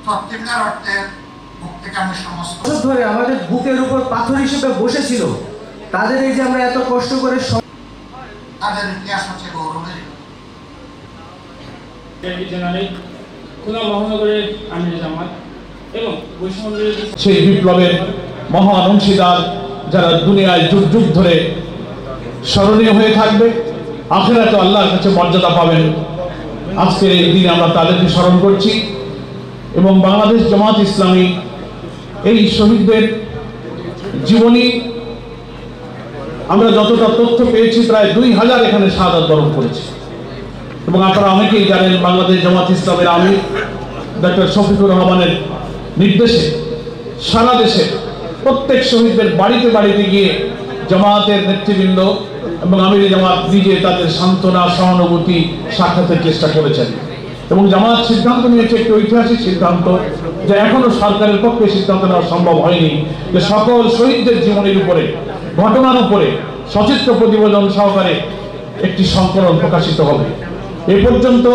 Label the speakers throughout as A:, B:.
A: সত্যিকার অর্থে মুক্তিকামী সমস্ত
B: ধরে আমাদের বুকের উপর পাথর হিসেবে বসেছিল, তাদের এই যে আমরা এত কষ্ট করে
A: তাদের ইতিহাস হচ্ছে গৌরবের।
C: খুলনা মহানগরের আমির জামাত এবং
D: সেই বিপ্লবের মহান অংশীদার যারা দুনিয়ায় যুগ যুগ ধরে স্মরণীয় হয়ে থাকবে, আখিরাতে আল্লাহর কাছে মর্যাদা পাবেন। আজকের এই দিনে আমরা তাদেরকে স্মরণ করছি এবং বাংলাদেশ জামাত ইসলামী এই শহীদদের জীবনী আমরা যতটা তথ্য পেয়েছি প্রায় 2000 এখানে শাহাদাত বরণ করেছে। এবং আপনারা অনেকেই জানেন বাংলাদেশ জামাত ইসলামের আমির ডক্টর শফিকুর রহমানের নির্দেশে সারা দেশে প্রত্যেক শহীদদের বাড়িতে বাড়িতে গিয়ে জামাতের নেতৃবৃন্দ এবং আমির জামাত নিজে তাদের সান্ত্বনা সহানুভূতি সাক্ষাতের চেষ্টা করেছেন। এবং জামাত সিদ্ধান্ত নিয়েছে একটি ঐতিহাসিক সিদ্ধান্ত, যে এখনো সরকারের পক্ষে সিদ্ধান্ত নেওয়া সম্ভব হয়নি, যে সকল শহীদদের জীবনের উপরে ঘটনার উপরে সচিত্র প্রতিবেদন সহকারে একটি সংকলন প্রকাশিত হবে। এ পর্যন্ত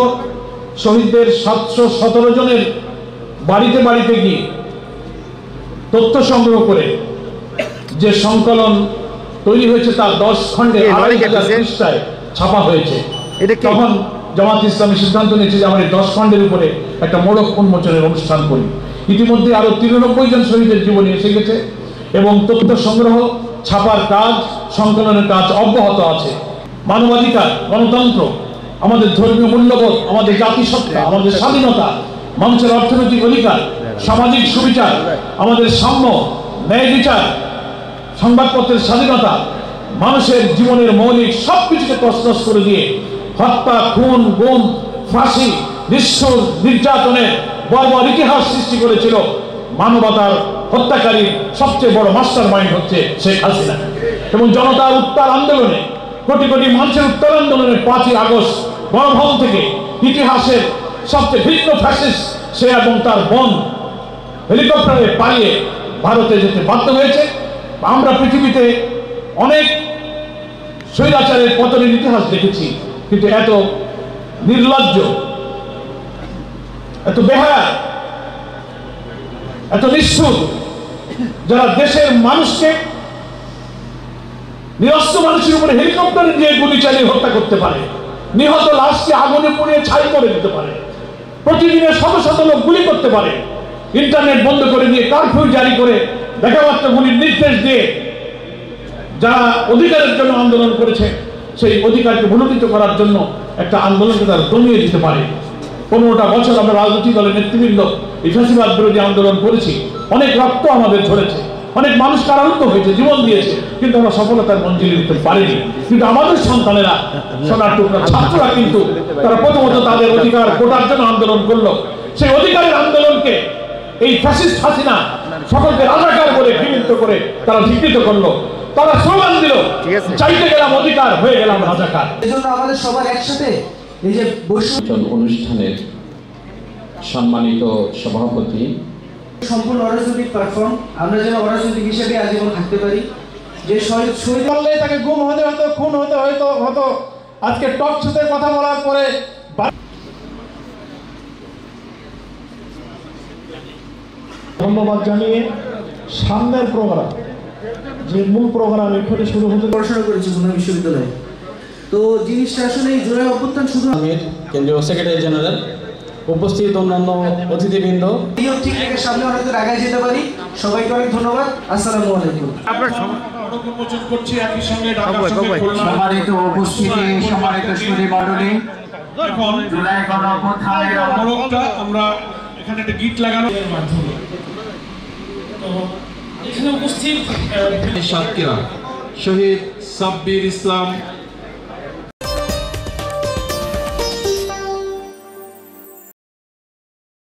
D: শহীদদের 717 জনের বাড়িতে বাড়িতে গিয়ে তথ্য সংগ্রহ করে যে সংকলন তৈরি হয়েছে তার 10 খণ্ডে 2500 পৃষ্ঠায় ছাপা হয়েছে। তখন জামাত ইসলামী সিদ্ধান্ত নিয়েছে যে আমরা 10 খণ্ডের উপরে একটা মোড়ক উন্মোচনের অনুষ্ঠান করি। ইতিমধ্যে আরো 93 জন শহীদের জীবনী এসে গেছে এবং তথ্য সংগ্রহ, ছাপার কাজ, সংকলনের কাজ অব্যাহত আছে। মানবাধিকার, গণতন্ত্র, আমাদের ধর্মীয় মূল্যবোধ, আমাদের জাতিসত্তা, আমাদের স্বাধীনতা, মানুষের অর্থনৈতিক অধিকার, সামাজিক সুবিচার, আমাদের সাম্য, ন্যায় বিচার, সংবাদপত্রের স্বাধীনতা, মানুষের জীবনের মৌলিক সবকিছুকে তছনছ করে দিয়ে হত্যা, খুন, গুম, ফাঁসি, নিষ্ঠুর নির্যাতনের বর্বর ইতিহাস সৃষ্টি করেছিল মানবতার হত্যাকারীর সবচেয়ে বড় মাস্টার মাইন্ড হচ্ছে শেখ হাসিনা। এবং জনতার উত্তাল আন্দোলনে, কোটি কোটি মানুষের উত্তাল আন্দোলনে 5ই আগস্ট গণভবন থেকে ইতিহাসের সবচেয়ে ভিন্ন ফ্যাসিস্ট সে এবং তার বোন হেলিকপ্টারে পালিয়ে ভারতে যেতে বাধ্য হয়েছে। আমরা পৃথিবীতে অনেক স্বৈরাচারের পতনের ইতিহাস দেখেছি, কিন্তু এত নির্লজ্জ, এত বেহায়া, এত নিষ্ঠুর, যারা দেশের মানুষকে, নিরস্ত্র মানুষের উপরে হেলিকপ্টারে দিয়ে গুলি চালিয়ে হত্যা করতে পারে, নিহত লাশকে আগুনে পুড়িয়ে ছাই করে দিতে পারে, প্রতিদিনের শত শত লোক গুলি করতে পারে, ইন্টারনেট বন্ধ করে দিয়ে কারফিউ জারি করে দেখামাত্র গুলির নির্দেশ দিয়ে যারা অধিকারের জন্য আন্দোলন করেছে সেই অধিকারকে ভুলুণ্ঠিত করার জন্য একটা আন্দোলনকে তারা দমিয়ে দিতে পারে। 15টা বছর আমরা রাজনৈতিক দলের নেতৃবৃন্দ এই ফ্যাসিবাদ বিরোধী আন্দোলন করেছি, অনেক রক্ত আমাদের ঝরেছে, অনেক মানুষ কারারুদ্ধ হয়েছে, জীবন দিয়েছে, কিন্তু আমরা সফলতার মঞ্জিলে উঠতে পারিনি। কিন্তু আমাদের সন্তানেরা, সোনার টুকরা ছাত্ররা কিন্তু তারা প্রথমত তাদের অধিকার কোটার জন্য আন্দোলন করলো। সেই অধিকারের আন্দোলনকে এই ফ্যাসিস্ট হাসিনা সকলকে রাজাকার বলে ঘৃণিত করে তারা বিকৃত করলো। তারা স্লোগান দিল, চাইতে গেলাম অধিকার, হয়ে গেলাম রাজাকার।
B: এজন্য আমাদের সবার একসাথে এই যে
E: অনুষ্ঠানের সম্মানিত সভাপতি,
B: সম্পূর্ণ অরাজনৈতিক প্ল্যাটফর্ম, আমরা যেন অরাজনৈতিক হিসেবে আজীবন থাকতে পারি। যে শহীদ
F: বললে তাকে গুম হতে হতো, খুন হতে হতো, আজকে টক শোতে কথা বলার পরে ধন্যবাদ জানিয়ে সামনের প্রোগ্রাম, যে মূল প্রোগ্রাম এখানে শুরু হতে
B: পড়াশোনা করেছি খুলনা বিশ্ববিদ্যালয়ে। তো জিনিসটা আসলে এই জুলাই অভ্যুত্থান শুধু
G: কেন্দ্রীয় সেক্রেটারি জেনারেল, উপস্থিত অন্যান্য অতিথিবৃন্দ,
B: ঠিক রেখে সামনে অনেক আগায় যেতে পারি। সবাইকে অনেক ধন্যবাদ। আসসালামু আলাইকুম।
D: উন্মোচন করছি একই সঙ্গে
A: সম্মানিত উপস্থিতি, সম্মানিত সুধীমণ্ডলী, জুলাই গণঅভ্যুত্থানের
D: আমরা এখানে একটা গীত লাগানোর মাধ্যমে
C: এখানে উপস্থিত
F: সাতক্ষীরা শহীদ সাব্বির ইসলাম